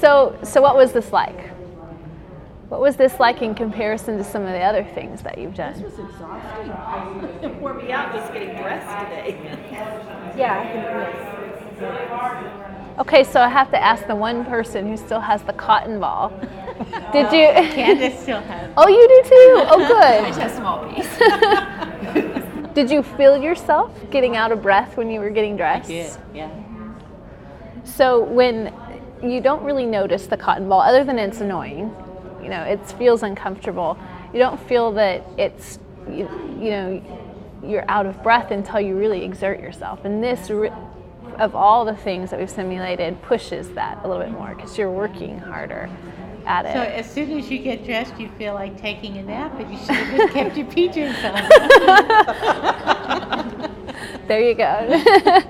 So what was this like? What was this like in comparison to some of the other things that you've done? This was exhausting. It wore me out just getting dressed today. Yeah, I can, yes. Okay, so I have to ask the one person who still has the cotton ball. Did you? Candace still has. Oh, you do too? Oh, I good. just have a small piece. Did you feel yourself getting out of breath when you were getting dressed? I did, yeah. So when you don't really notice the cotton ball, other than it's annoying, you know, it feels uncomfortable. You don't feel that it's, you know, you're out of breath until you really exert yourself. And this, of all the things that we've simulated, pushes that a little bit more because you're working harder at it. So as soon as you get dressed, you feel like taking a nap, and you should have just kept your PJs on. There you go.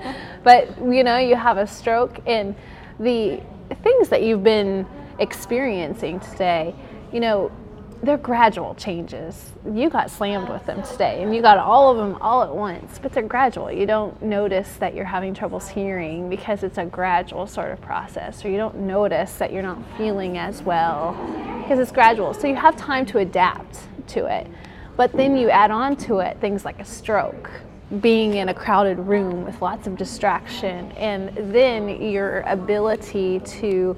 But, you know, you have a stroke, and the things that you've been experiencing today, you know, they're gradual changes. You got slammed with them today, and you got all of them all at once, but they're gradual. You don't notice that you're having troubles hearing because it's a gradual sort of process, or you don't notice that you're not feeling as well because it's gradual. So you have time to adapt to it. But then you add on to it things like a stroke, being in a crowded room with lots of distraction, and then your ability to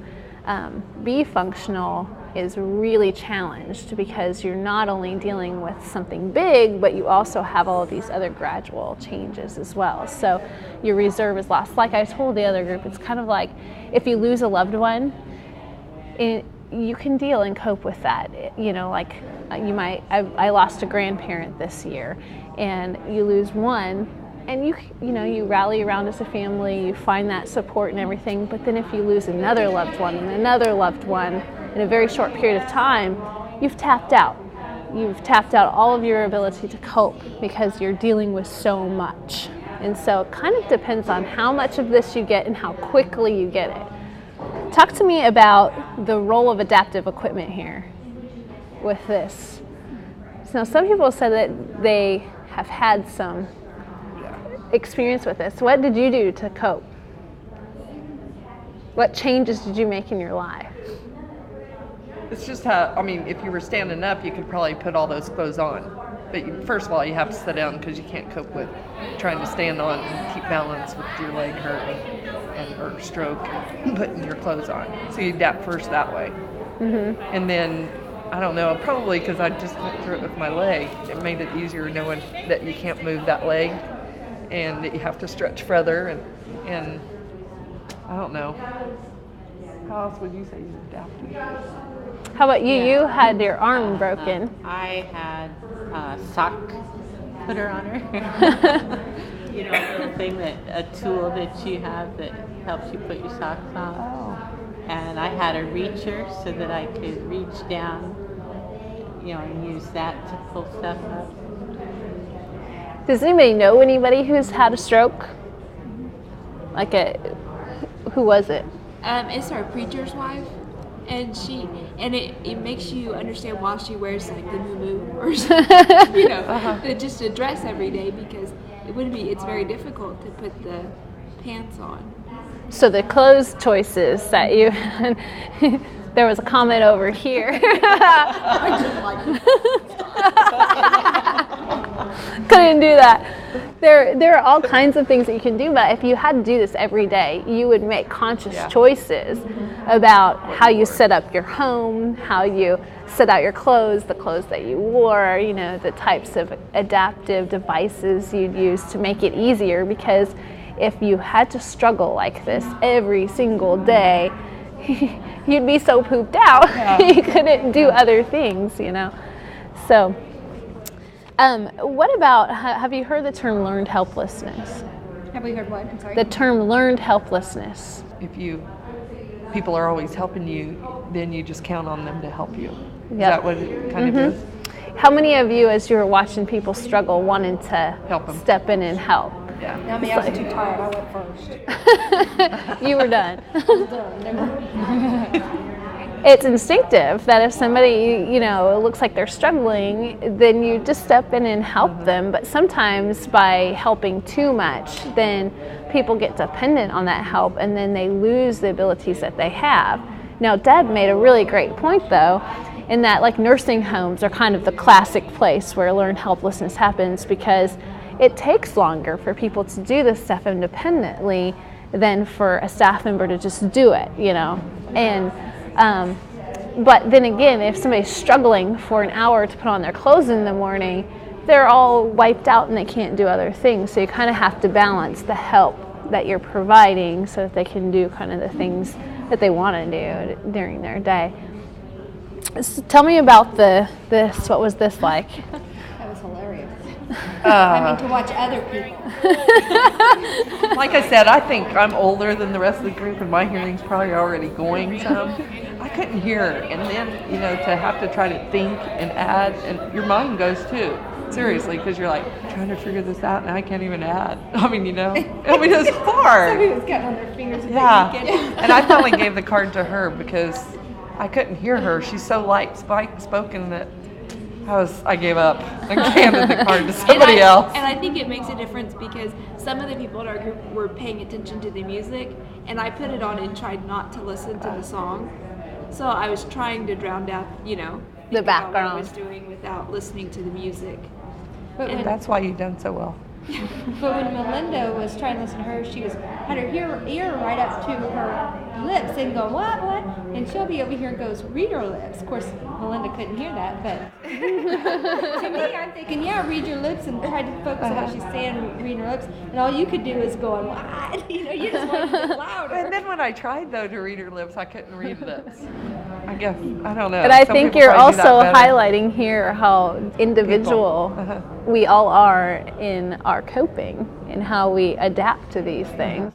be functional is really challenged because you're not only dealing with something big, but you also have all of these other gradual changes as well. So your reserve is lost. Like I told the other group, it's kind of like if you lose a loved one, you can deal and cope with that. You know, like I lost a grandparent this year, and you lose one, and you know, you rally around as a family, you find that support and everything, but then if you lose another loved one and another loved one in a very short period of time, you've tapped out. You've tapped out all of your ability to cope because you're dealing with so much. And so it kind of depends on how much of this you get and how quickly you get it. Talk to me about the role of adaptive equipment here with this. So some people said that they have had some experience with this. What did you do to cope? What changes did you make in your life? It's just how, I mean, if you were standing up, you could probably put all those clothes on. But first of all, you have to sit down because you can't cope with trying to stand on and keep balance with your leg hurt or stroke and putting your clothes on. So you adapt first that way. Mm-hmm. And then, I don't know, probably because I just went through it with my leg, it made it easier knowing that you can't move that leg and that you have to stretch further and I don't know. How else would you say you adapted? How about you? Yeah. You had your arm broken. I had a sock putter on her. You know, a little thing a tool that you have that helps you put your socks on. Oh. And I had a reacher so that I could reach down, you know, and use that to pull stuff up. Does anybody know anybody who's had a stroke? Who was it? It's our preacher's wife, and it makes you understand why she wears like the moo or something, you know, just a dress every day because it's very difficult to put the pants on. So the clothes choices that you had, there was a comment over here. Couldn't do that. There are all kinds of things that you can do, but if you had to do this every day, you would make conscious choices about how you set up your home, how you set out your clothes, the clothes that you wore, you know, the types of adaptive devices you'd use to make it easier, because if you had to struggle like this every single day, you'd be so pooped out. You couldn't do other things, you know. So what about, have you heard the term learned helplessness? Have we heard what? I'm sorry. The term learned helplessness. If people are always helping you, then you just count on them to help you. Is that what it kind of is? How many of you, as you were watching people struggle, wanted to help them, step in and help? Yeah. I mean, I was too tired. I went first. You were done. I was done. It's instinctive that if somebody, you know, it looks like they're struggling, then you just step in and help them. But sometimes by helping too much, then people get dependent on that help, and then they lose the abilities that they have. Now, Deb made a really great point, though, in that like nursing homes are kind of the classic place where learned helplessness happens, because it takes longer for people to do this stuff independently than for a staff member to just do it, you know. And but then again, if somebody's struggling for an hour to put on their clothes in the morning, they're all wiped out and they can't do other things. So you kind of have to balance the help that you're providing so that they can do kind of the things that they want to do during their day. So tell me about this. What was this like? That was hilarious. I mean, to watch other people. Like I said, I think I'm older than the rest of the group, and my hearing's probably already going some. I couldn't hear, and then, you know, to have to try to think and add, and your mind goes too. Seriously, because you're like trying to figure this out, and I can't even add. I mean, you know, I mean, it's hard. Somebody was cutting on their fingers. Yeah, and I finally gave the card to her because I couldn't hear her. She's so light spoken that I gave up and handed the card to somebody else. And I think it makes a difference because some of the people in our group were paying attention to the music, and I put it on and tried not to listen to the song. So I was trying to drown out, you know, The think about background. what I was doing without listening to the music. But when, That's why you've done so well. but when Melinda was trying to listen to her, she had her ear right up to her lips and go, what? And she'll be over here and goes, read her lips. Of course, Melinda couldn't hear that, but to me, I'm thinking, yeah, read your lips, and try to focus on what she's saying, reading her lips. And all you could do is go, what? You know, you just want to get louder. And then when I tried, though, to read her lips, I couldn't read lips. I guess, I don't know. But I Some think people you're probably do also that better. highlighting here how individual Uh-huh. we all are in our coping and how we adapt to these things.